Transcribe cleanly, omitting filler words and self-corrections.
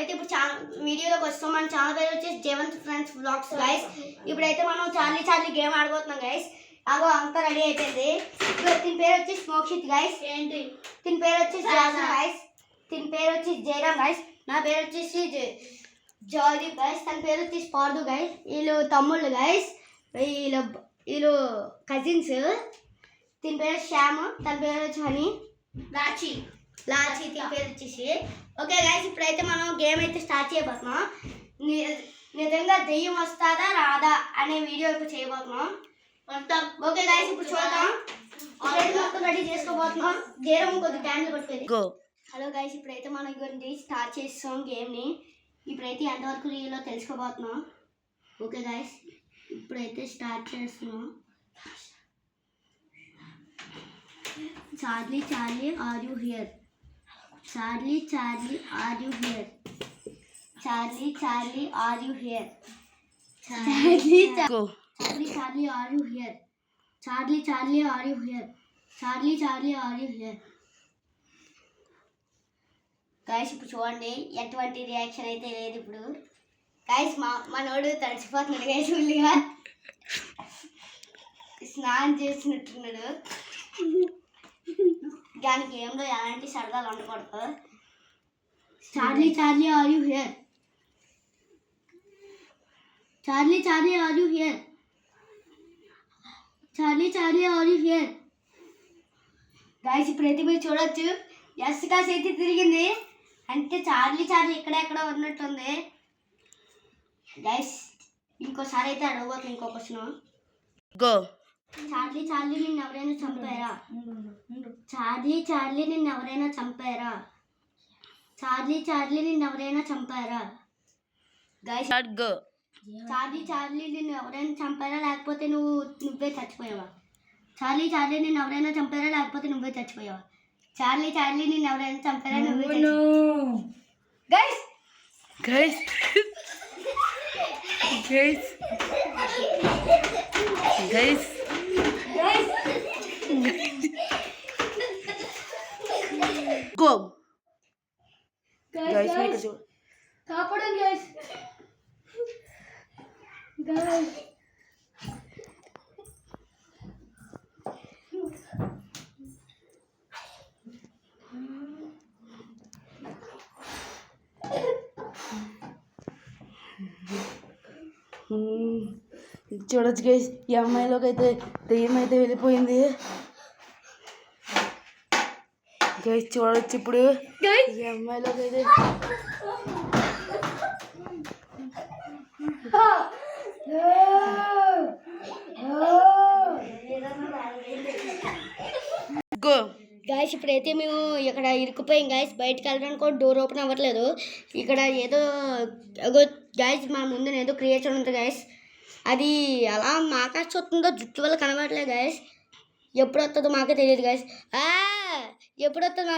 మనమైతే ఇప్పుడు వీడియోలోకి వస్తాం. మన ఛానల్ పేరు వచ్చేసి జేవంత్ ఫ్రెండ్స్ వ్లాగ్స్ గైస్. ఇప్పుడైతే మనం చార్లీ గేమ్ ఆడబోతున్నాం గైస్. అగో అంతా రెడీ అయిపోయింది. దీని పేరు వచ్చి స్మోక్షిత్ గైస్. ఏంటి దీని పేరు వచ్చేసి జాసన్ గైస్. దీని పేరు వచ్చి జయరామ్ గైస్. నా పేరు వచ్చేసి జాయ్దీప్ గైస్. తన పేరు వచ్చేసి పార్దు గైస్. వీళ్ళు తమ్ముళ్ళు గైస్. వీళ్ళు కజిన్స్. దీని పేరు శ్యామ్. తన పేరు వచ్చి హనీ. లాచి దీని పేరు వచ్చేసి. ఓకే గైస్, ఇప్పుడైతే మనం గేమ్ అయితే స్టార్ట్ చేయబోతున్నాం. నిజంగా దెయ్యం వస్తుందా రాదా అనే వీడియో ఇప్పుడు చేయబోతున్నాం. ఓకే గైస్, ఇప్పుడు చూద్దాం. మొత్తం రెడీ చేసుకోబోతున్నాం. జయరామ్ కొద్ది క్యాండిల్ పట్టుకుంది. హలో గైస్, ఇప్పుడైతే మనం ఇవన్నీ స్టార్ట్ చేస్తాం గేమ్ని. ఇప్పుడైతే ఎంతవరకు రీలో తెలుసుకోబోతున్నాం. ఓకే గైస్, ఇప్పుడైతే స్టార్ట్ చేస్తున్నాం. Charlie are you here? Charlie are you here? Charlie are you here? Charlie are you here? Charlie are you here? Charlie are you here? Guys ఇప్పుడు చూడండి, ఎటువంటి రియాక్షన్ అయితే లేదు. ఇప్పుడు గైస్ మనోడు తడిచిపోతున్నాడు గైస్. ఫుల్గా స్నానం చేసినట్టున్నాడు. దాని గేమ్లో ఎలాంటి సరదాలు ఉండకూడదు. Charlie are you here? Charlie are you here? Charlie are you here? Guys ఇప్పుడైతే మీరు చూడొచ్చు, ఎస్ కాస్ అయితే తిరిగింది. అంటే చార్లీ ఎక్కడెక్కడ ఉన్నట్టుంది గైస్. ఇంకోసారి అయితే అడగబోతుంది ఇంకో క్వశ్చన్. చార్లీ నిన్ను ఎవరైనా చంపారా? చార్లీ నిన్ను ఎవరైనా చంపారా? చార్లీ నిన్ను ఎవరైనా చంపారా? గైస్ చార్లీ నిన్ను ఎవరైనా చంపారా లేకపోతే నువ్వే చచ్చిపోయావా? చార్లీ నిన్ను ఎవరైనా చంపారా లేకపోతే నువ్వే చచ్చిపోయావా? చార్లీ నిన్ను ఎవరైనా చంపారా నువ్వే గైస్ Go. Guys, కాపాడండి guys. చూడొచ్చు గైస్, ఈ అమ్మాయిలోకి అయితే దెయ్యం అయితే వెళ్ళిపోయింది గైస్. చూడొచ్చు ఇప్పుడు ఈ అమ్మాయిలోకి అయితే గాయస్ ఇప్పుడైతే మేము ఇక్కడ ఇరుక్కుపోయాం గాయస్. బయటకు వెళ్ళడానికి కూడా డోర్ ఓపెన్ అవ్వట్లేదు. ఇక్కడ ఏదో గాయస్ మన ముందు ఏదో క్రియేచర్ ఉంటుంది గాయస్. అది అలా ఆకాశ వస్తుందో జుట్టు వల్ల కనబడట్లేదు గాయస్. ఎప్పుడు వస్తుందో మాకే తెలియదు గాయస్. ఎప్పుడు వస్తుందో